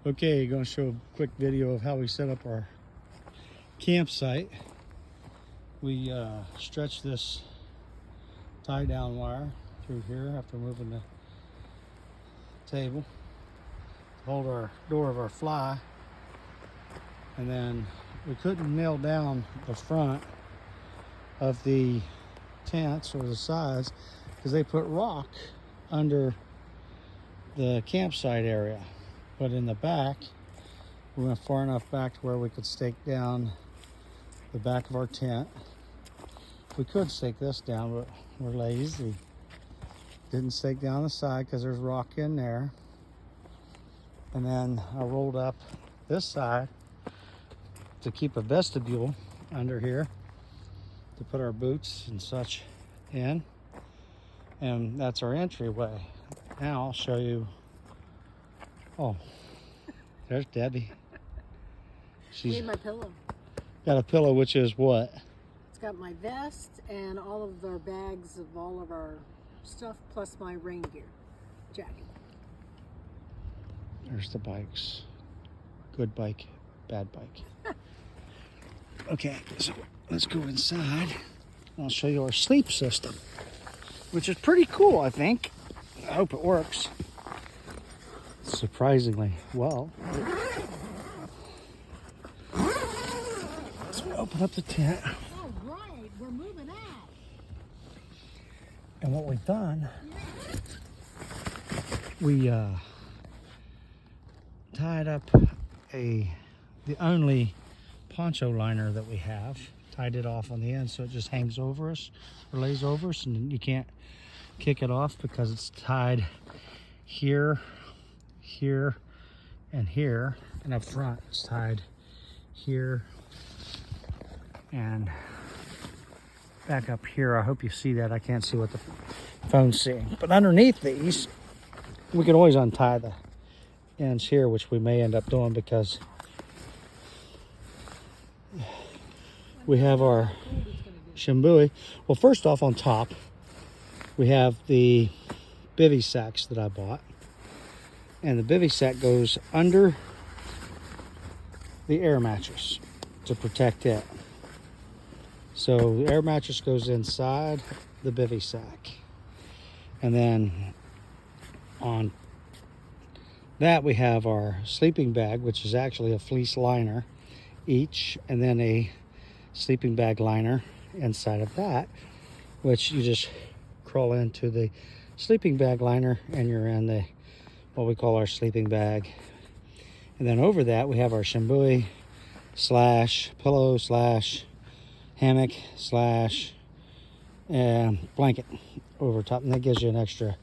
Okay, going to show a quick video of how we set up our campsite. We stretch this tie down wire through here after moving the table to hold our door of our fly, and then we couldn't nail down the front of the tents or the sides because they put rock under the campsite area. But in the back, we went far enough back to where we could stake down the back of our tent. We could stake this down, but we're lazy. Didn't stake down the side because there's rock in there. And then I rolled up this side to keep a vestibule under here to put our boots and such in. And that's our entryway. Now I'll show you. Oh, there's Debbie. She's Need my pillow. got a pillow, which is what? It's got my vest and all of our bags of all of our stuff, plus my rain gear jacket. There's the bikes. Good bike, bad bike. Okay, so let's go inside. I'll show you our sleep system, which is pretty cool, I think. I hope it works. Surprisingly well. Let's open up the tent. All right, we're moving out. And what we've done, we tied up the only poncho liner that we have, tied it off on the end so it just hangs over us or lays over us, and you can't kick it off because it's tied here, here, and here, and up front it's tied here and back up here. I hope you see that. I can't see what the phone's seeing, but underneath these we can always untie the ends here, which we may end up doing because we have our Shimbui. Well, first off, on top we have the bivy sacks that I bought, and the bivy sack goes under the air mattress to protect it. So the air mattress goes inside the bivy sack, and then on that we have our sleeping bag, which is actually a fleece liner each, and then a sleeping bag liner inside of that, which you just crawl into the sleeping bag liner and you're in the what we call our sleeping bag. And then over that we have our Shimbui slash pillow slash hammock slash blanket over top, and that gives you an extra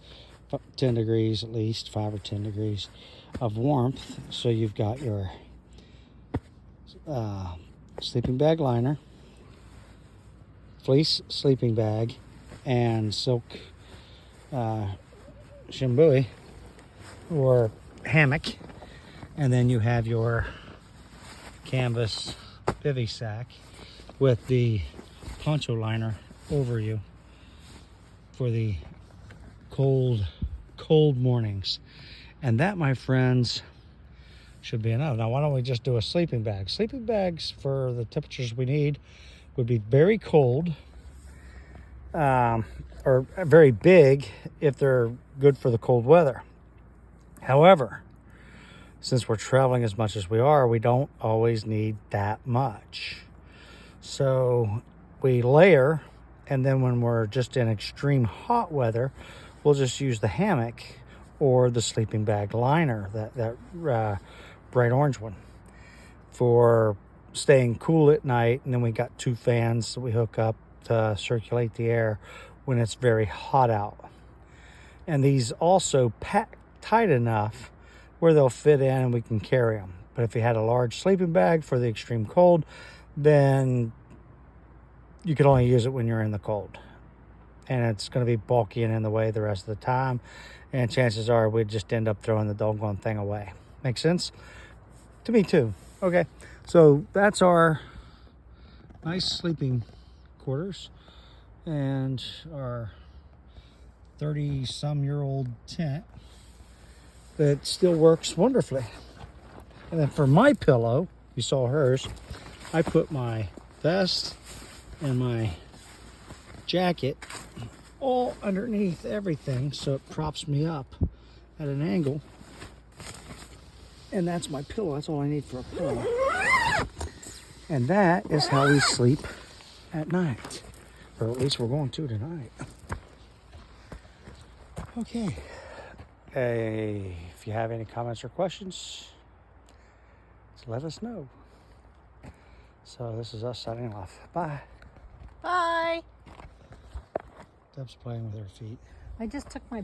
10 degrees, at least 5 or 10 degrees of warmth. So you've got your sleeping bag liner, fleece sleeping bag, and silk Shimbui or hammock, and then you have your canvas bivy sack with the poncho liner over you for the cold mornings. And that, my friends, should be enough. Now, why don't we just do a sleeping bag? Sleeping bags for the temperatures we need would be very cold, or very big if they're good for the cold weather. However, since we're traveling as much as we are, we don't always need that much. So we layer, and then when we're just in extreme hot weather, we'll just use the hammock or the sleeping bag liner, that bright orange one, for staying cool at night. And then we got 2 fans that we hook up to circulate the air when it's very hot out. And these also pack tight enough where they'll fit in and we can carry them. But if you had a large sleeping bag for the extreme cold, then you could only use it when you're in the cold, and it's going to be bulky and in the way the rest of the time, and chances are we'd just end up throwing the doggone thing away. Make sense? To me too. Okay, so that's our nice sleeping quarters and our 30-some-year-old tent that still works wonderfully. And then for my pillow, you saw hers, I put my vest and my jacket all underneath everything so it props me up at an angle. And that's my pillow. That's all I need for a pillow. And that is how we sleep at night. Or at least we're going to tonight. Okay. If you have any comments or questions, let us know. So this is us signing off. Bye. Bye. Deb's playing with her feet. I just took my